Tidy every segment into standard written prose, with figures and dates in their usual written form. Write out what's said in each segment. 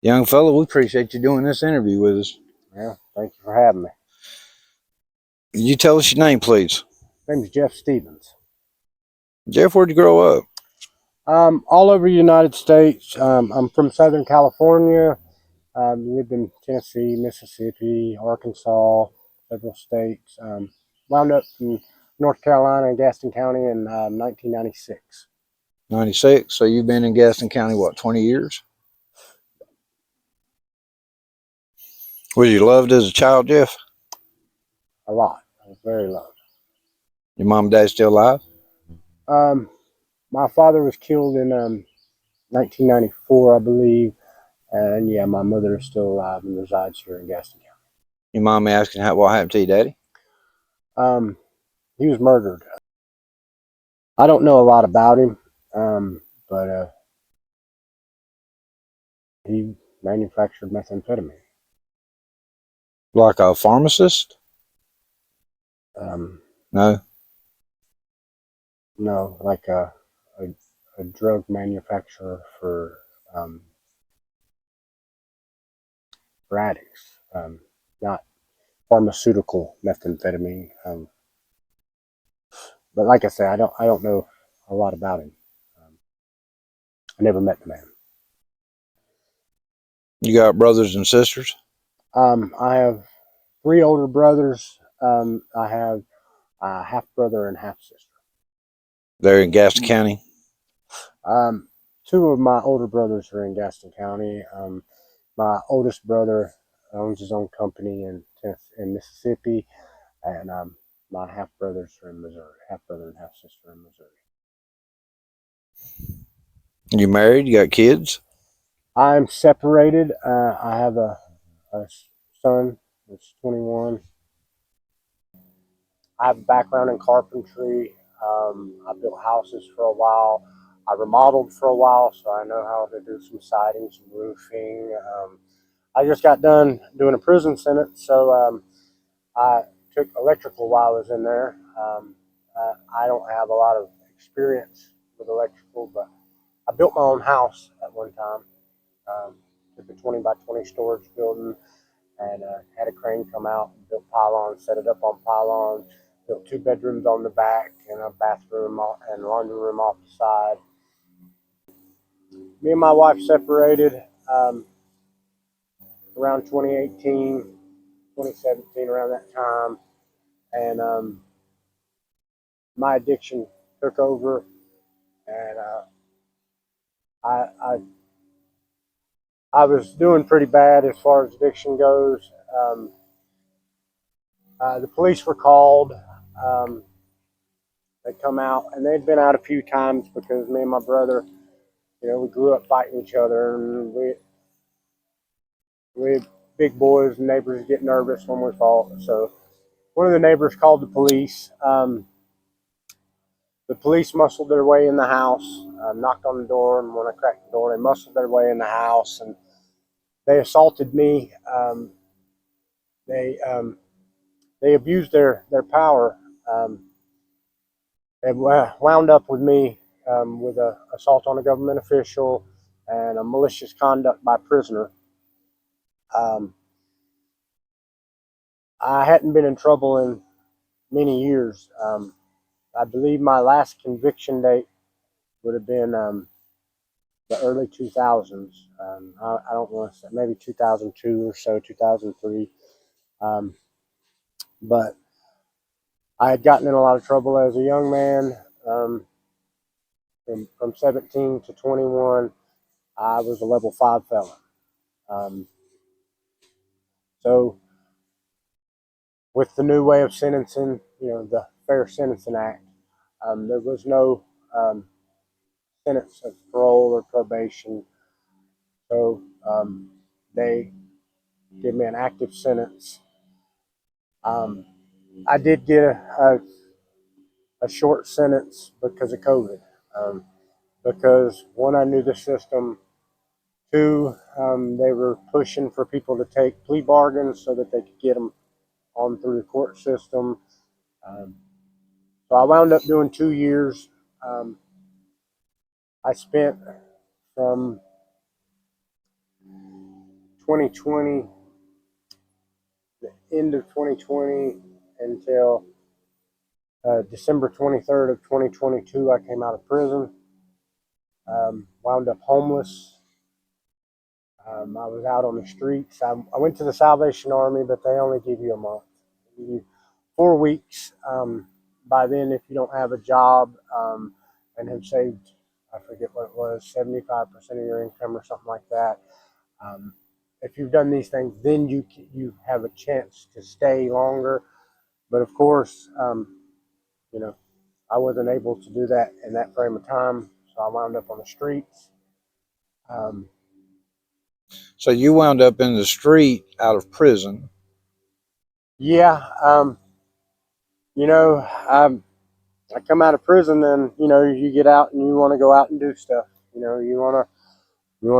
Young fellow, we appreciate you doing this interview with us. Yeah, thank you for having me. Can you tell us your name, please? My name is Jeff Stevens. Jeff, where'd you grow up? All over the United States. I'm from Southern California. Lived in Tennessee, Mississippi, Arkansas, several states. Wound up in North Carolina, Gaston County in 1996. 96. So you've been in Gaston County, what, 20 years? Was you loved as a child, Jeff? A lot. I was very loved. Your mom and dad still alive? My father was killed in 1994, I believe. And yeah, my mother is still alive and resides here in Gaston County. Your mom asking what happened to your daddy? He was murdered. I don't know a lot about him, but he manufactured methamphetamine. Like a pharmacist? No. No, like a drug manufacturer for addicts, not pharmaceutical methamphetamine. But like I say, I don't know a lot about him. I never met the man. You got brothers and sisters? I have 3 older brothers. I have a half brother and half sister. They're in Gaston County? 2 of my older brothers are in Gaston County. My oldest brother owns his own company in Mississippi, and my half brothers are in Missouri. Half brother and half sister in Missouri. You married? You got kids? I'm separated. I have a son that's 21. I have a background in carpentry. I built houses for a while. I remodeled for a while, so I know how to do some siding, some roofing. I just got done doing a prison sentence, so I took electrical while I was in there. I don't have a lot of experience with electrical, but I built my own house at one time. Took a 20 by 20 storage building and had a crane come out and built pylons, set it up on pylons, built 2 bedrooms on the back and a bathroom and laundry room off the side. Me and my wife separated around 2018, 2017, around that time. And my addiction took over, and I was doing pretty bad as far as addiction goes. The police were called. They come out, and they'd been out a few times because me and my brother, we grew up fighting each other, and we big boys and neighbors get nervous when we fought. So one of the neighbors called the police. The police muscled their way in the house, knocked on the door, and when I cracked the door, they muscled their way in the house, and they assaulted me. They abused their power. It wound up with me with an assault on a government official and a malicious conduct by prisoner. I hadn't been in trouble in many years. I believe my last conviction date would have been the early 2000s. I don't want to say, maybe 2002 or so, 2003. But I had gotten in a lot of trouble as a young man. From 17 to 21, I was a level 5 felon. So with the new way of sentencing, the Fair Sentencing Act, there was no sentence of parole or probation. So they give me an active sentence. I did get a short sentence because of COVID. Because one, I knew the system. 2, they were pushing for people to take plea bargains so that they could get them on through the court system. So I wound up doing 2 years. I spent from 2020, the end of 2020 until December 23rd of 2022, I came out of prison. Wound up homeless. I was out on the streets. I went to the Salvation Army, but they only give you a month. They give you 4 weeks. By then, if you don't have a job and have saved, I forget what it was, 75% of your income or something like that, if you've done these things, then you have a chance to stay longer. But of course, you know, I wasn't able to do that in that frame of time, so I wound up on the streets. So you wound up in the street out of prison. Yeah, I come out of prison, and you get out and you want to go out and do stuff. You want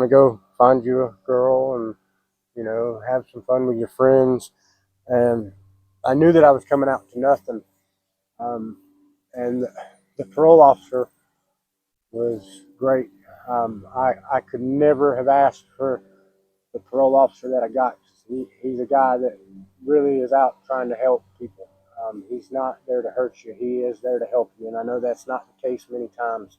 to go find you a girl and have some fun with your friends. And I knew that I was coming out to nothing. And the parole officer was great. I could never have asked for the parole officer that I got. He's a guy that really is out trying to help people. He's not there to hurt you. He is there to help you. And I know that's not the case many times.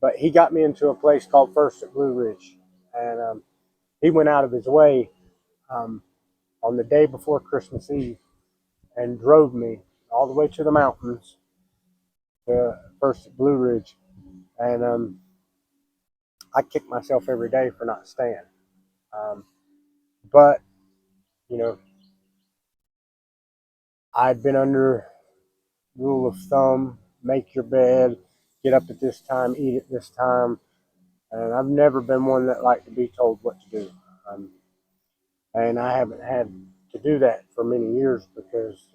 But he got me into a place called First at Blue Ridge. And he went out of his way on the day before Christmas Eve and drove me all the way to the mountains to First at Blue Ridge. And I kick myself every day for not staying. But, you know, I'd been under rule of thumb, make your bed, get up at this time, eat at this time. And I've never been one that liked to be told what to do. And I haven't had to do that for many years because,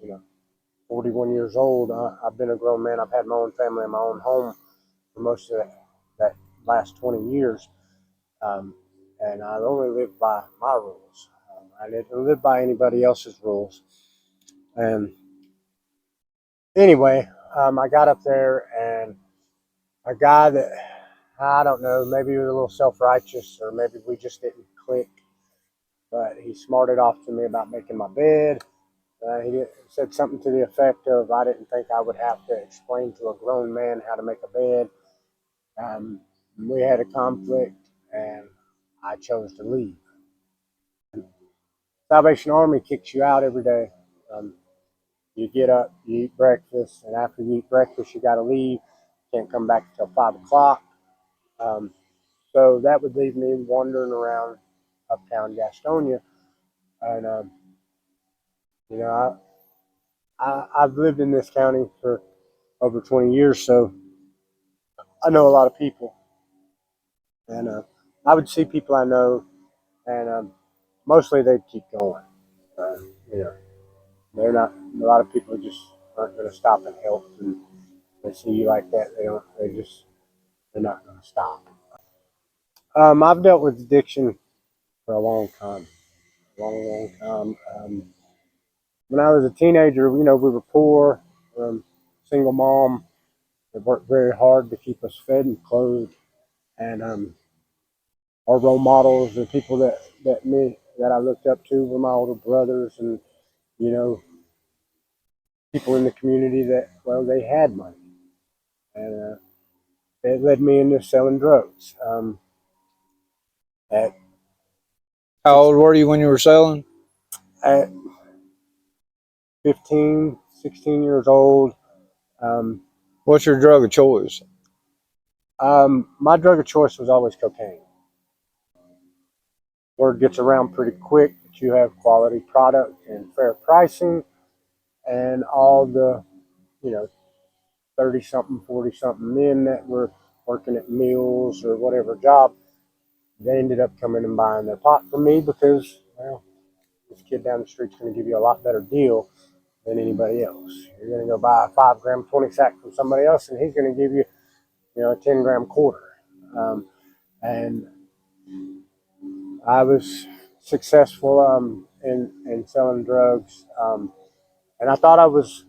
41 years old, I've been a grown man. I've had my own family and my own home for most of that last 20 years. And I only lived by my rules. I didn't live by anybody else's rules. And anyway, I got up there, and a guy that, I don't know, maybe he was a little self-righteous, or maybe we just didn't click, but he smarted off to me about making my bed. He said something to the effect of, I didn't think I would have to explain to a grown man how to make a bed. We had a conflict, and I chose to leave. Salvation Army kicks you out every day. You get up, you eat breakfast, and after you eat breakfast, you got to leave. Can't come back until 5 o'clock. So that would leave me wandering around uptown Gastonia. And, I've lived in this county for over 20 years, so I know a lot of people. And I would see people I know, and mostly they'd keep going. Uh, you know, they're not, a lot of people just aren't going to stop and help. And they see you like that, they're not going to stop. I've dealt with addiction for a long time, long time. When I was a teenager, we were poor, single mom. They worked very hard to keep us fed and clothed, and our role models, the people that I looked up to, were my older brothers, and you know, people in the community that, well, they had money, and it led me into selling drugs. At How old were you when you were selling? at 15, 16 years old. Um, What's your drug of choice? my drug of choice was always cocaine. Word gets around pretty quick that you have quality product and fair pricing, and all the, 30 something, 40 something men that were working at mills or whatever job, they ended up coming and buying their pot from me because, well, this kid down the street's going to give you a lot better deal than anybody else. You're going to go buy a 5 gram 20 sack from somebody else, and he's going to give you, a 10 gram quarter. And I was successful in selling drugs, and I thought I was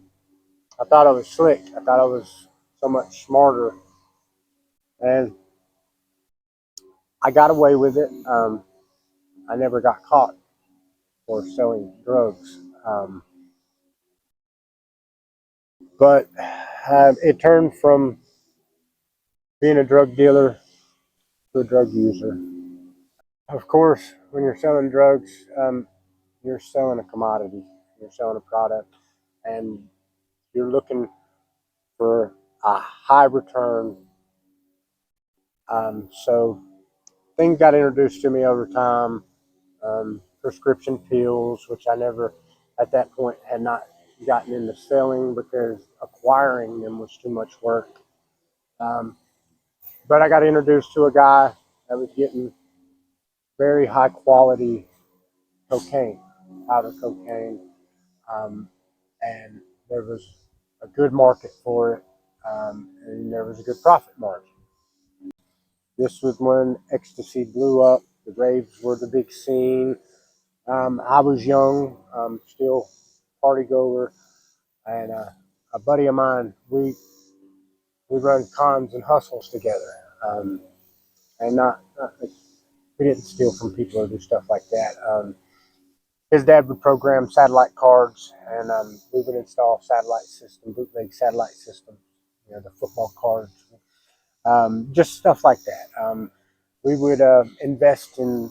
slick. I thought I was so much smarter, and I got away with it. I never got caught for selling drugs. But it turned from being a drug dealer to a drug user. Of course, when you're selling drugs, you're selling a commodity, you're selling a product, and you're looking for a high return. So things got introduced to me over time. Prescription pills, which I never, at that point, had not gotten into selling because acquiring them was too much work. But I got introduced to a guy that was getting very high quality cocaine, powder cocaine, um, and there was a good market for it, and there was a good profit margin. This was when ecstasy blew up. The raves were the big scene. I was young, still party goer, and a buddy of mine, we run cons and hustles together, and not we didn't steal from people or do stuff like that. His dad would program satellite cards, and we would install satellite system, bootleg satellite system, the football cards, just stuff like that. We would invest in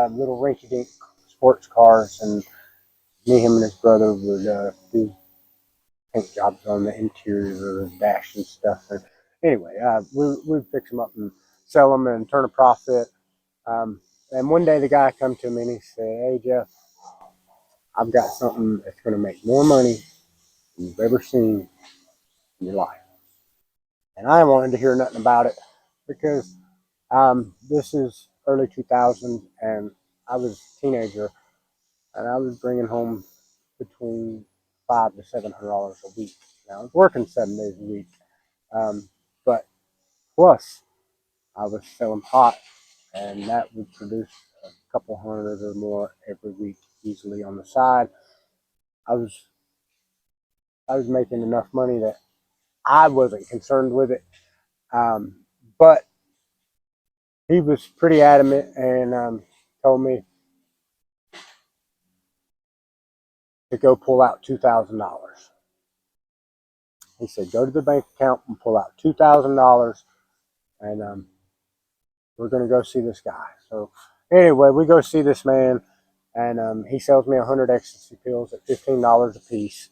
little rinky-dink sports cars, and me, him, and his brother would do paint jobs on the interior of the dash and stuff. And anyway, we'd fix them up and sell them and turn a profit. And one day the guy come to me and he said, "Hey Jeff, I've got something that's going to make more money than you've ever seen in your life." And I wanted to hear nothing about it because this is early 2000 and I was a teenager and I was bringing home between $500 to $700 a week. Now I was working 7 days a week, but plus I was selling pot, and that would produce a couple hundred or more every week easily on the side. I was I was making enough money that I wasn't concerned with it, but he was pretty adamant and told me to go pull out $2,000. He said, "Go to the bank account and pull out $2,000, and we're going to go see this guy." So anyway, we go see this man, and he sells me 100 ecstasy pills at $15 a piece.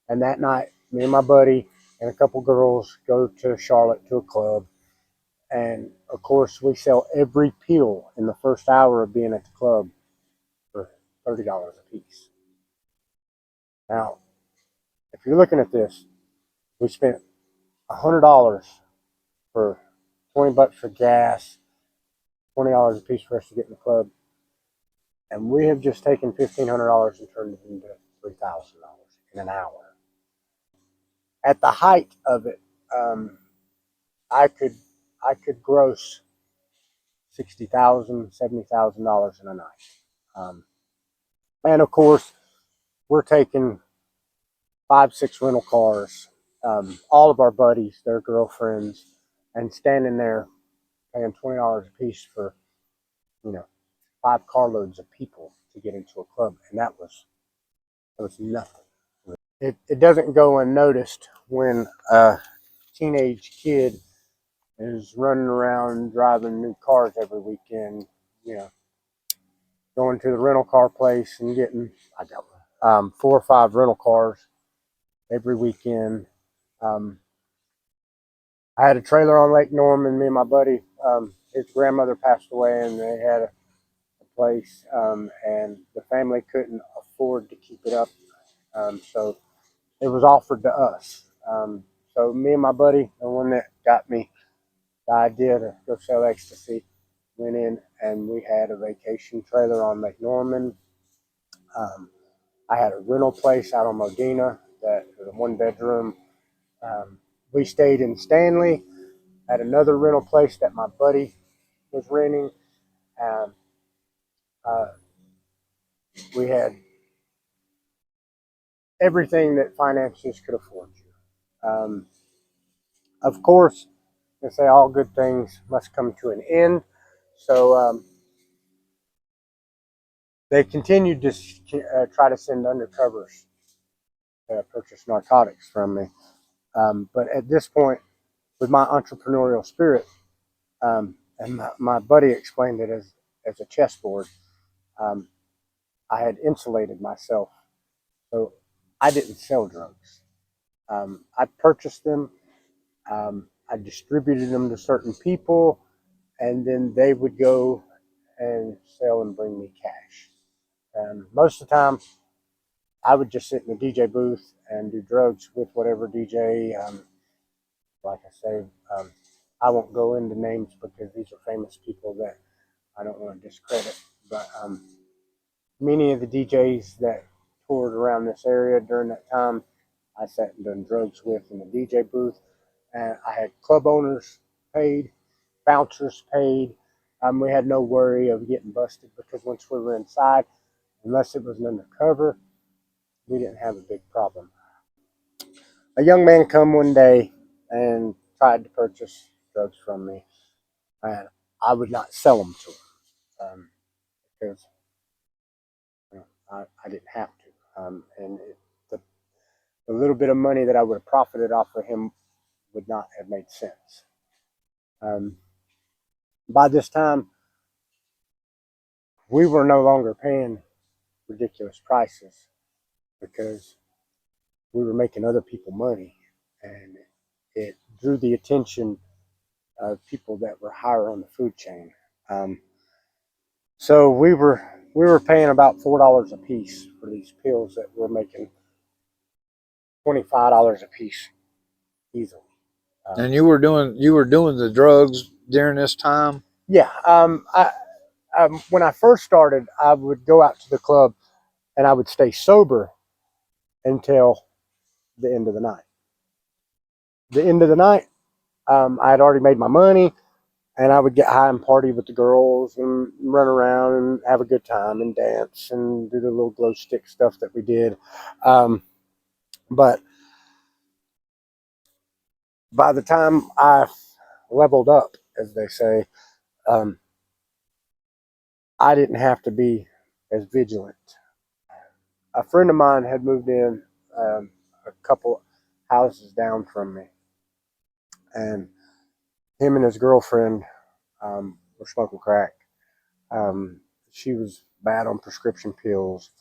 And that night, me and my buddy and a couple girls go to Charlotte to a club. And of course, we sell every pill in the first hour of being at the club for $30 a piece. Now, if you're looking at this, we spent $100 for 20 bucks for gas, $20 a piece for us to get in the club. And we have just taken $1,500 and turned it into $3,000 in an hour. At the height of it, um, I could I could gross $60,000, $70,000 in a night. Um, and of course, we're taking 5, 6 rental cars, all of our buddies, their girlfriends, and standing there paying $20 a piece for, you know, 5 carloads of people to get into a club, and that was nothing. It doesn't go unnoticed when a teenage kid is running around driving new cars every weekend, you know, going to the rental car place and getting, I got 4 or 5 rental cars every weekend. Um, I had a trailer on Lake Norman. Me and my buddy, his grandmother passed away, and they had a place, and the family couldn't afford to keep it up, so it was offered to us. So me and my buddy, the one that got me the idea to go sell ecstasy, went in and we had a vacation trailer on Lake Norman. Um, I had a rental place out on Modena that was a 1 bedroom. We stayed in Stanley, had another rental place that my buddy was renting. Um, uh, we had everything that finances could afford you. Of course, they say all good things must come to an end. So they continued to try to send undercovers to purchase narcotics from me. But at this point, with my entrepreneurial spirit, and my buddy explained it as a chessboard, um, I had insulated myself. So I didn't sell drugs. I purchased them, I distributed them to certain people, and then they would go and sell and bring me cash. Most of the time, I would just sit in the DJ booth and do drugs with whatever DJ. Like I say, I won't go into names because these are famous people that I don't want to discredit. But many of the DJs that toured around this area during that time, I sat and done drugs with in the DJ booth. And I had club owners paid, bouncers paid. We had no worry of getting busted because once we were inside, unless it was an undercover, we didn't have a big problem. A young man come one day and tried to purchase drugs from me, and I would not sell them to him because I didn't have to. And the, the little bit of money that I would have profited off of him would not have made sense. Um, by this time, we were no longer paying ridiculous prices because we were making other people money, and it drew the attention of people that were higher on the food chain. Um, so we were paying about $4 a piece for these pills that were making $25 a piece easily. And you were doing the drugs during this time? Yeah. When I first started, I would go out to the club and I would stay sober until the end of the night. The end of the night, I had already made my money, and I would get high and party with the girls and run around and have a good time and dance and do the little glow stick stuff that we did. But by the time I leveled up, as they say, um, I didn't have to be as vigilant. A friend of mine had moved in a couple houses down from me, and him and his girlfriend were smoking crack. Um, she was bad on prescription pills.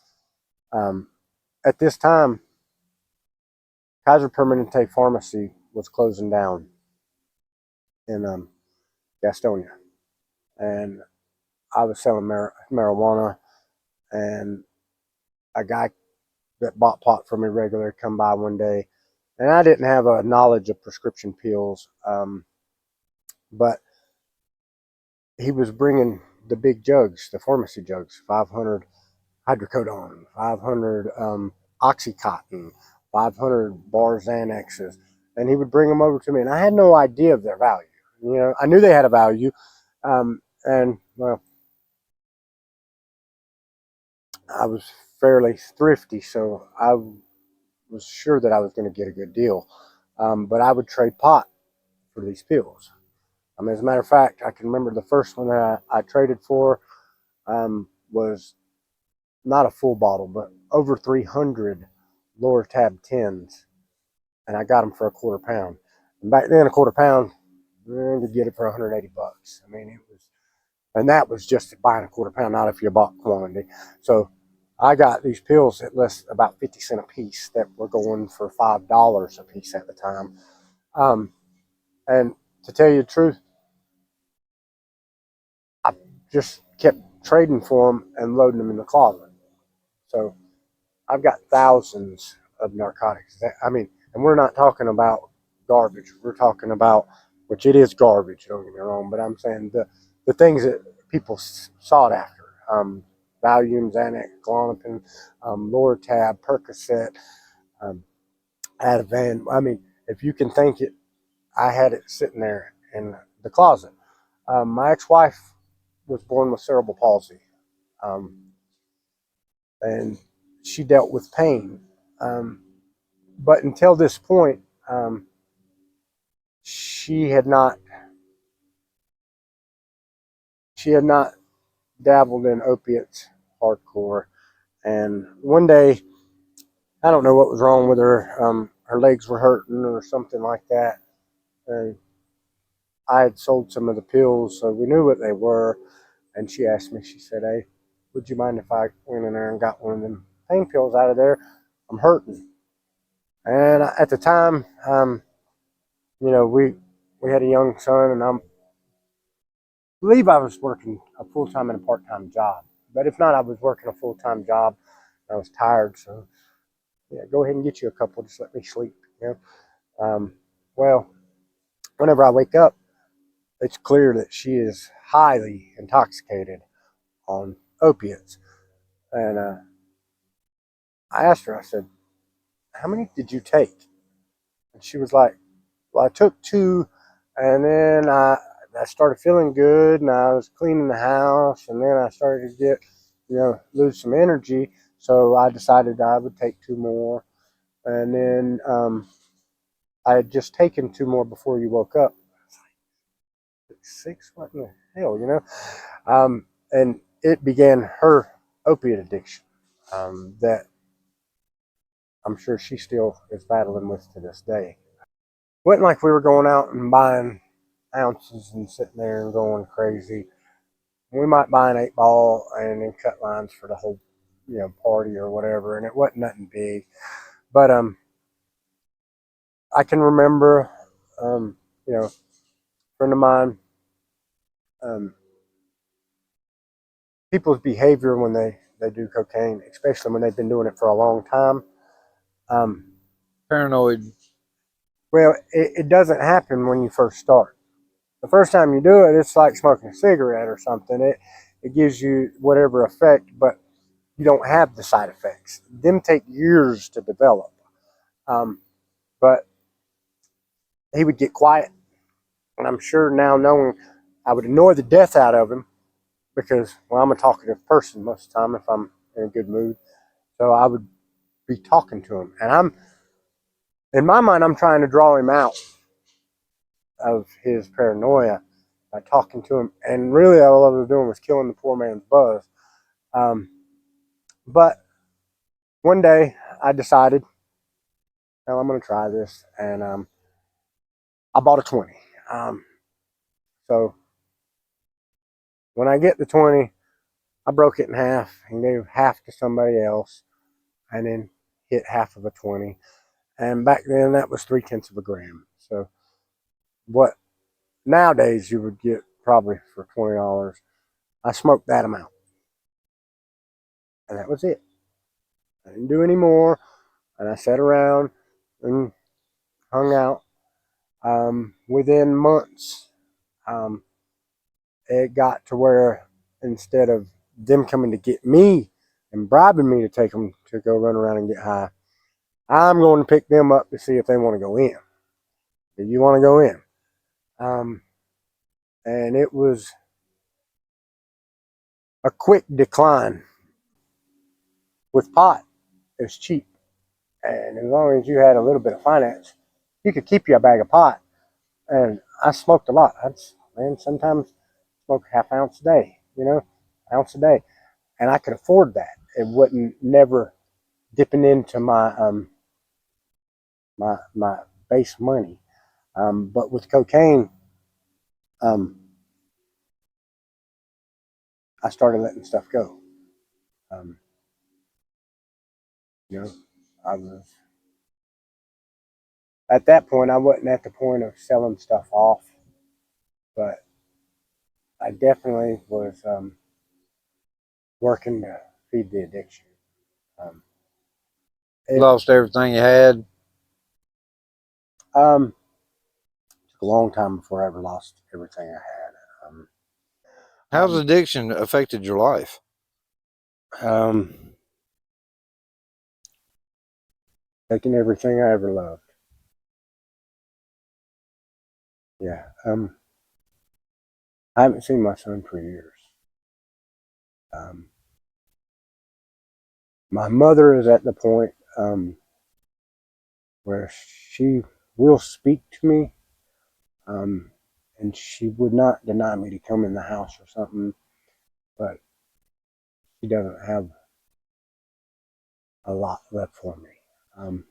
Um, at this time, Kaiser Permanente Pharmacy was closing down in Gastonia, and I was selling marijuana, and a guy that bought pot from me regular come by one day, and I didn't have a knowledge of prescription pills, but he was bringing the big jugs, the pharmacy jugs, 500 hydrocodone, 500 oxycontin, 500 bar Xanaxes, and he would bring them over to me, and I had no idea of their value. You know, I knew they had a value, and well, I was fairly thrifty, so I was sure that I was going to get a good deal. But I would trade pot for these pills. As a matter of fact, I can remember the first one that I traded for was not a full bottle, but over 300 lower tab 10s, and I got them for a quarter pound. And back then, a quarter pound, you could get it for 180 bucks. I mean, it was, and that was just buying a quarter pound, not if you bought quantity. So I got these pills at less about 50 cents a piece that were going for $5 a piece at the time. And to tell you the truth, I just kept trading for them and loading them in the closet. So I've got thousands of narcotics. I mean, and we're not talking about garbage. We're talking about, which it is garbage, don't get me wrong, but I'm saying the things that people sought after. Valium, Xanax, Klonopin, Lortab, Percocet, Ativan. I mean, if you can think it, I had it sitting there in the closet. My ex-wife was born with cerebral palsy, um, and she dealt with pain. But until this point, she had not dabbled in opiates hardcore. And one day, I don't know what was wrong with her. Her legs were hurting or something like that. And I had sold some of the pills, so we knew what they were. And she asked me, she said, "Hey, would you mind if I went in there and got one of them pain pills out of there? I'm hurting." And at the time, we had a young son, and I believe I was working a full time and a part time job. But if not, I was working a full time job. I was tired, so yeah, go ahead and get you a couple. Just let me sleep. Well, whenever I wake up, it's clear that she is highly intoxicated on opiates. And I asked her, I said, "How many did you take?" And she was like, "Well, I took two, and then I started feeling good, and I was cleaning the house, and then I started to get, lose some energy. So I decided I would take two more, and then I had just taken two more before you woke up." Six? What in the hell? And it began her opiate addiction that I'm sure she still is battling with to this day. Wasn't like we were going out and buying ounces and sitting there and going crazy. We might buy an 8 ball and then cut lines for the whole, party or whatever, and it wasn't nothing big. But I can remember, a friend of mine, um, people's behavior when they do cocaine, especially when they've been doing it for a long time. Um, Paranoid. well, it doesn't happen when you first start. The first time you do it, it's like smoking a cigarette or something. It gives you whatever effect, but you don't have the side effects. Them take years to develop. Um, but he would get quiet, and I'm sure now knowing I would annoy the death out of him because, well, I'm a talkative person most of the time if I'm in a good mood. So I would be talking to him, and in my mind, I'm trying to draw him out of his paranoia by talking to him, and really all I was doing was killing the poor man's buzz. Um, but one day I decided, well, I'm going to try this, and I bought a 20. So when I get the 20, I broke it in half and gave half to somebody else, and then hit half of a 20. And back then, that was 3/10 of a gram. So what nowadays you would get probably for $20, I smoked that amount, and that was it. I didn't do any more, and I sat around and hung out. Within months, um, it got to where instead of them coming to get me and bribing me to take them to go run around and get high, I'm going to pick them up to see if they want to go in. Do you want to go in? Um, and it was a quick decline. With pot, it's cheap. And as long as you had a little bit of finance, you could keep you a bag of pot. And I smoked a lot. Sometimes smoke half ounce a day, ounce a day. And I could afford that. It wasn't never dipping into my base money. But with cocaine, um, I started letting stuff go. Um, you know, I was at that point. I wasn't at the point of selling stuff off, but I definitely was working to feed the addiction. Um, it Lost everything you had. um, took a long time before I ever lost everything I had. How's Um, addiction affected your life? um, Taking everything I ever loved. Yeah. I haven't seen my son for years. Um, my mother is at the point where she will speak to me, um, and she would not deny me to come in the house or something, but she doesn't have a lot left for me.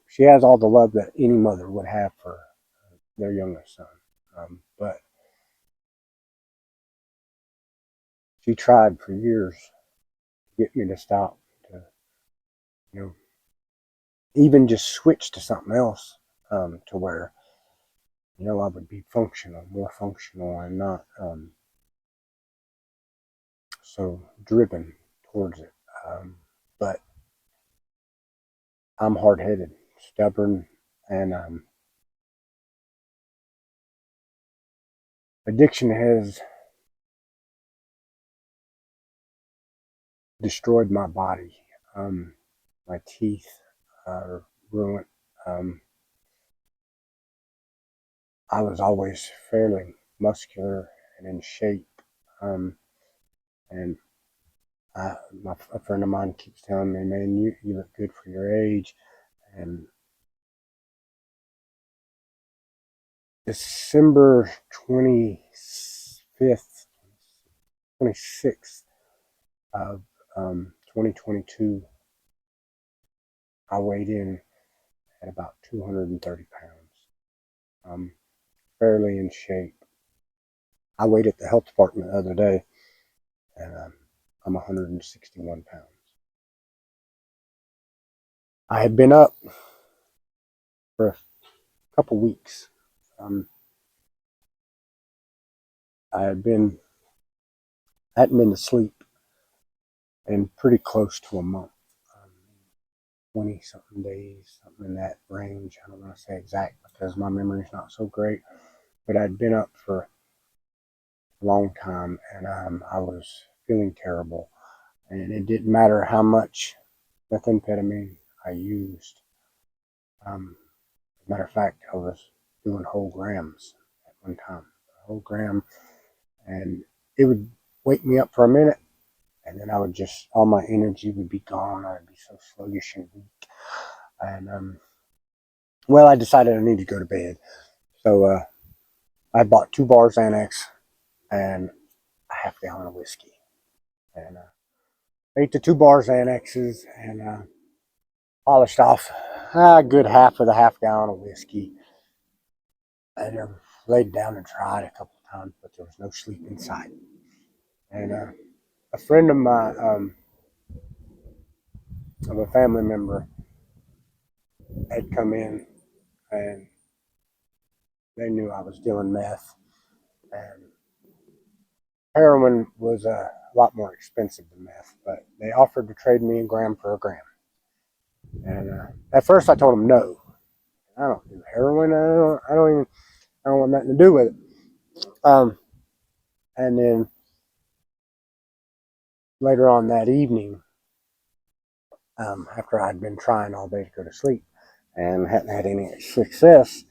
She has all the love that any mother would have for their youngest son. But she tried for years to get me to stop, to, you know, even just switch to something else, to where, I would be functional, more functional, and not so driven towards it. But I'm hard headed, stubborn, and addiction has destroyed my body. My teeth are ruined. I was always fairly muscular and in shape. Um, and a friend of mine keeps telling me, man, you look good for your age. And December 25th, 26th of 2022, I weighed in at about 230 pounds. Fairly in shape. I weighed at the health department the other day, and I'm 161 pounds. I had been up for a couple weeks. Um, I hadn't been to sleep in pretty close to a month, 20 something days, something in that range. I don't want to say exact because my memory's not so great, but I'd been up for a long time, and I was feeling terrible. And it didn't matter how much methamphetamine I used. As a matter of fact, I was doing whole grams at one time, a whole gram, and it would wake me up for a minute, and then I would just, all my energy would be gone. I'd be so sluggish and weak. And well, I decided I needed to go to bed, so I bought 2 bars Xanax and a half gallon of whiskey, and ate the 2 bars Xanaxes and polished off a good half of the half gallon of whiskey, and laid down and tried a couple of times, but there was no sleep in sight. And a friend of mine, of a family member, had come in, and they knew I was dealing meth, and heroin was a lot more expensive than meth, but they offered to trade me a gram for a gram. And at first I told them no. I don't do heroin. I don't want nothing to do with it. And then later on that evening, after I'd been trying all day to go to sleep and hadn't had any success,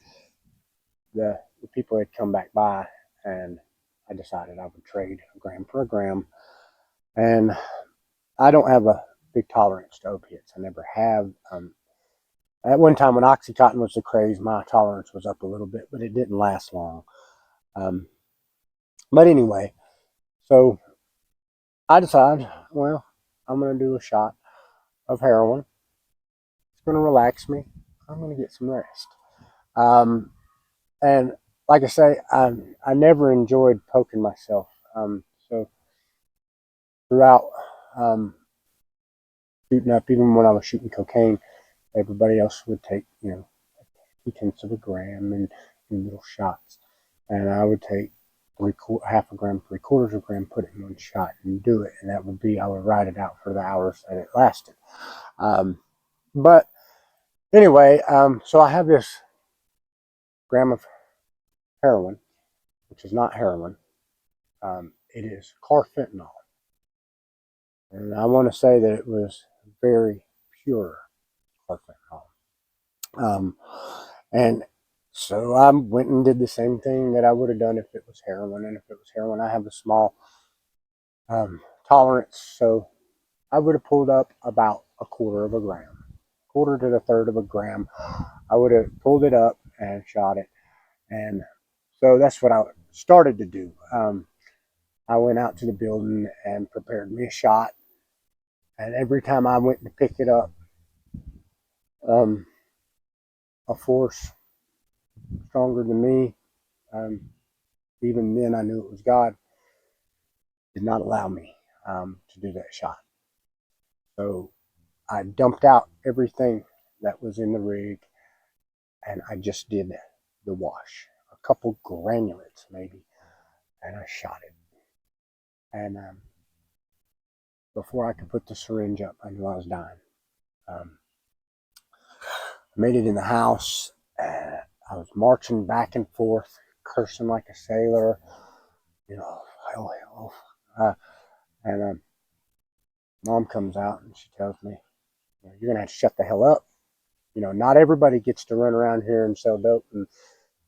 the people had come back by, and I decided I would trade a gram for a gram. And I don't have a big tolerance to opiates. I never have. At one time when Oxycontin was the craze, my tolerance was up a little bit, but it didn't last long. Um, but anyway, so I decided, well, I'm going to do a shot of heroin. It's going to relax me. I'm going to get some rest. And like I say, I never enjoyed poking myself. So throughout shooting up, even when I was shooting cocaine, everybody else would take, 2/10 of a gram in little shots. And I would take half a gram, 3/4 of a gram, put it in one shot and do it. And that would be, I would ride it out for the hours that it lasted. But anyway, so I have this gram of heroin, which is not heroin. It is carfentanil. And I want to say that it was very pure carfentanil. Um, and so I went and did the same thing that I would have done if it was heroin. And if it was heroin, I have a small tolerance. So I would have pulled up about 1/4 of a gram, quarter to the third of a gram. I would have pulled it up and shot it. And so that's what I started to do. I went out to the building and prepared me a shot. And every time I went to pick it up, um, a force stronger than me, um, even then I knew it was God, did not allow me to do that shot. So I dumped out everything that was in the rig, and I just did the wash, a couple granulates maybe, and I shot it. And before I could put the syringe up, I knew I was dying. Um, I made it in the house. I was marching back and forth, cursing like a sailor, you know, hell, hell. And mom comes out and she tells me, you're going to have to shut the hell up. You know, not everybody gets to run around here and sell dope and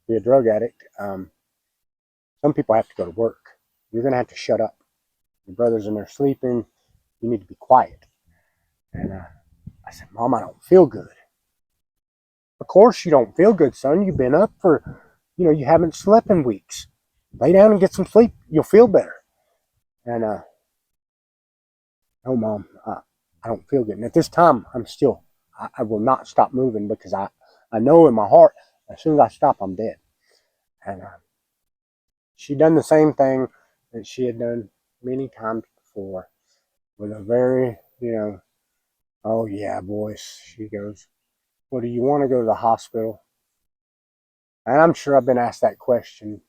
be a drug addict. Some people have to go to work. You're going to have to shut up. Your brother's in there sleeping. You need to be quiet. And I said, Mom, I don't feel good. Of course you don't feel good, son. You've been up for, you haven't slept in weeks. Lay down and get some sleep. You'll feel better. And, no, Mom, I don't feel good. And at this time, I will not stop moving because I know in my heart, as soon as I stop, I'm dead. And she done the same thing that she had done many times before with a very, oh yeah, voice. She goes, well, do you want to go to the hospital? And I'm sure I've been asked that question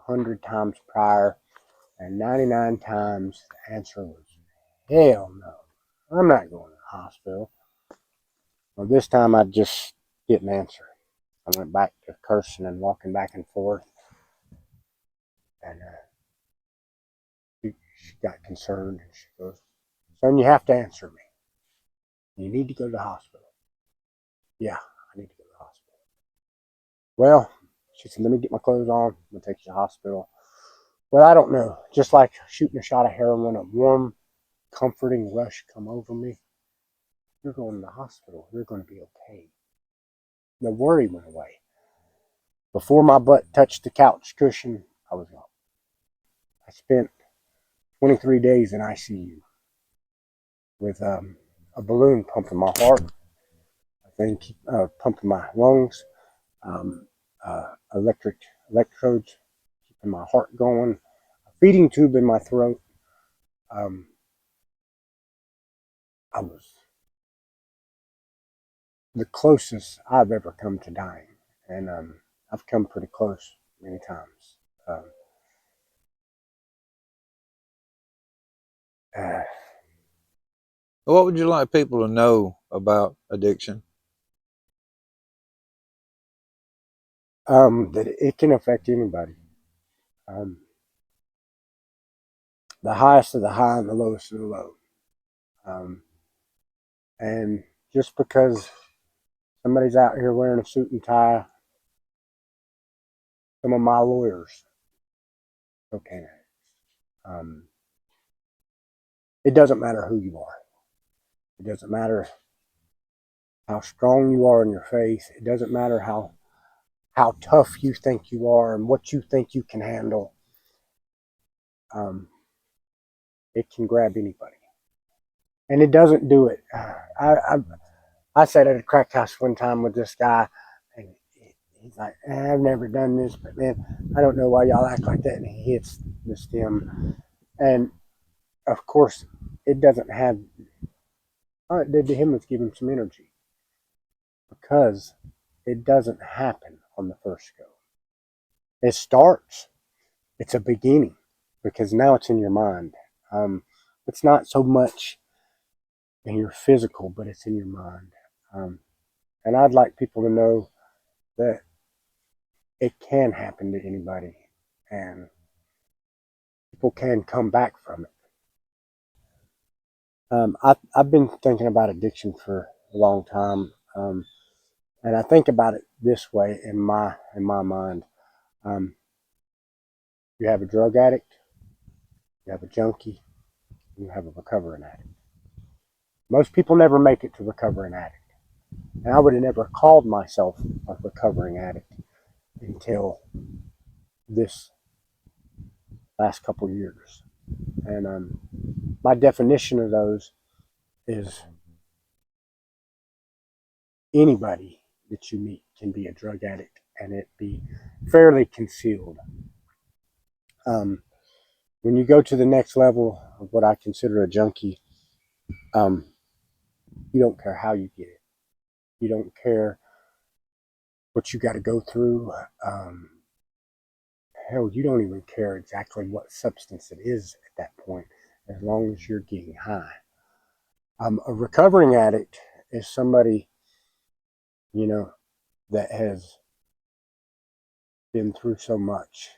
100 times prior, and 99 times the answer was, hell no, I'm not going to the hospital. Well, this time I just didn't answer. I went back to cursing and walking back and forth, and she got concerned, and she goes, son, you have to answer me. You need to go to the hospital. Yeah, I need to go to the hospital. Well, she said, let me get my clothes on. I'm going to take you to the hospital. Well, I don't know. Just like shooting a shot of heroin, a warm, comforting rush come over me. You're going to the hospital. You're going to be okay. The worry went away. Before my butt touched the couch cushion, I was gone. I spent 23 days in ICU with a balloon pumping my heart, I think, pumping my lungs, electric electrodes keeping my heart going, a feeding tube in my throat. I was the closest I've ever come to dying, and I've come pretty close many times. Um, uh, What would you like people to know about addiction? that it can affect anybody. Um, the highest of the high and the lowest of the low. Um, and just because somebody's out here wearing a suit and tie, some of my lawyers, cocaine addicts. It doesn't matter who you are. It doesn't matter how strong you are in your faith. It doesn't matter how tough you think you are and what you think you can handle. Um, it can grab anybody, and it doesn't do it. I sat at a crack house one time with this guy, and he's like, I've never done this, but man, I don't know why y'all act like that. And he hits the stem, and of course, it doesn't have. All it did to him was give him some energy because it doesn't happen on the first go. It starts. It's a beginning because now it's in your mind. It's not so much in your physical, but it's in your mind. And I'd like people to know that it can happen to anybody, and people can come back from it. I've been thinking about addiction for a long time, and I think about it this way in my mind. Um, you have a drug addict, you have a junkie, you have a recovering addict. Most people never make it to recovering addict, and I would have never called myself a recovering addict until this last couple years. And my definition of those is anybody that you meet can be a drug addict, and it be fairly concealed. When you go to the next level of what I consider a junkie, um, you don't care how you get it. You don't care what you got to go through. Hell, you don't even care exactly what substance it is at that point, as long as you're getting high. A recovering addict is somebody, you know, that has been through so much.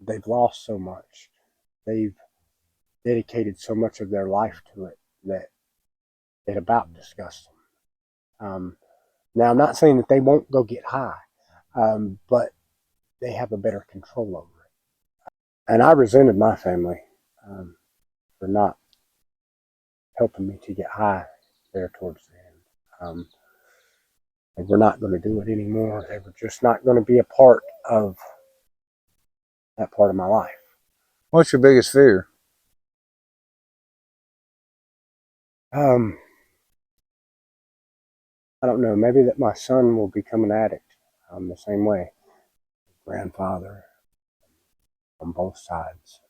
They've lost so much. They've dedicated so much of their life to it that it about disgusts them. Now, I'm not saying that they won't go get high, but they have a better control over it. And I resented my family for not helping me to get high there towards the end. They were not going to do it anymore. They were just not going to be a part of that part of my life. What's your biggest fear? I don't know. Maybe that my son will become an addict the same way. Grandfather on both sides.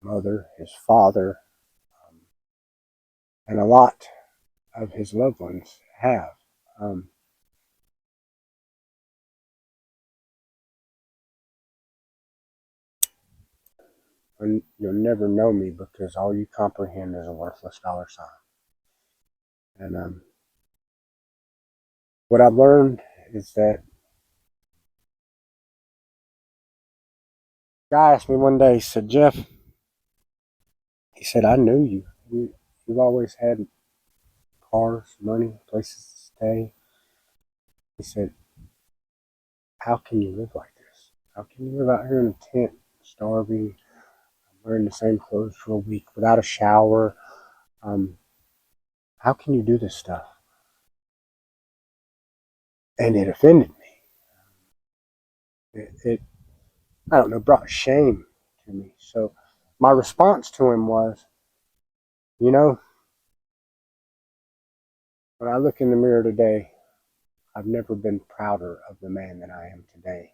Mother, his father, and a lot of his loved ones have. And you'll never know me because all you comprehend is a worthless dollar sign. And what I've learned is that a guy asked me one day, he said, Jeff, he said, I knew you. You've always had cars, money, places to stay. He said, how can you live like this? How can you live out here in a tent, starving, wearing the same clothes for a week, without a shower? How can you do this stuff? And it offended me. It I don't know, brought shame to me. So my response to him was, you know, when I look in the mirror today, I've never been prouder of the man that I am today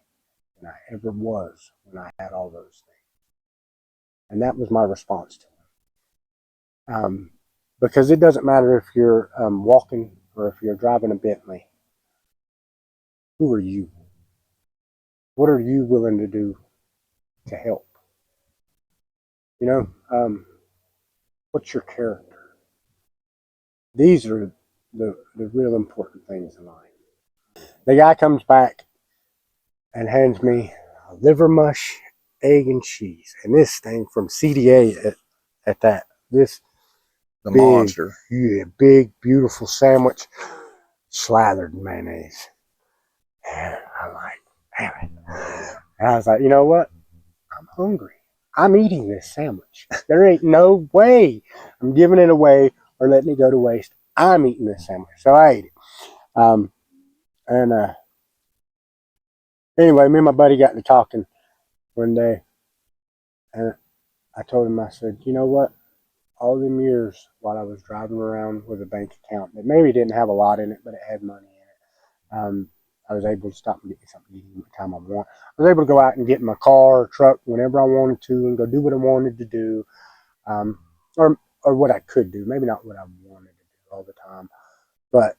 than I ever was when I had all those things. And that was my response to him. Because it doesn't matter if you're walking or if you're driving a Bentley. Who are you? What are you willing to do to help? You know, what's your character? These are the real important things in life. The guy comes back and hands me a liver mush, egg, and cheese. And this thing from CDA at that. This The big, monster. yeah, big, beautiful sandwich slathered in mayonnaise. And I'm like, damn it. And I was like, you know what? I'm hungry. I'm eating this sandwich. There ain't no way I'm giving it away or letting it go to waste. I'm eating this sandwich. So I ate it. And anyway, me and my buddy got to talking one day. And I told him, I said, you know what? All them years while I was driving around with a bank account that maybe didn't have a lot in it, but it had money in it. I was able to stop and get me something to eat anytime I want. I was able to go out and get in my car or truck whenever I wanted to and go do what I wanted to do, um, or what I could do. Maybe not what I wanted to do all the time, but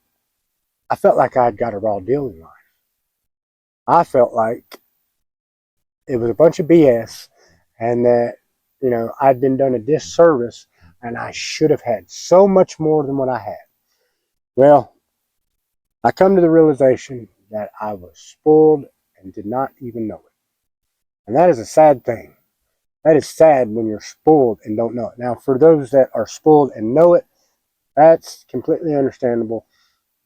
I felt like I had got a raw deal in life. I felt like it was a bunch of BS and that, you know, I'd been done a disservice and I should have had so much more than what I had. Well, I come to the realization that I was spoiled and did not even know it. And that is a sad thing. That is sad when you're spoiled and don't know it. Now, for those that are spoiled and know it, that's completely understandable.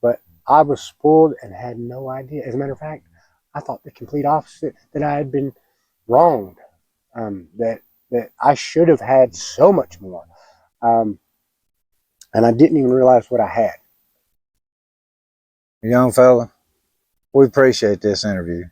But I was spoiled and had no idea. As a matter of fact, I thought the complete opposite, that I had been wronged, that I should have had so much more. And I didn't even realize what I had. Young fella, we appreciate this interview.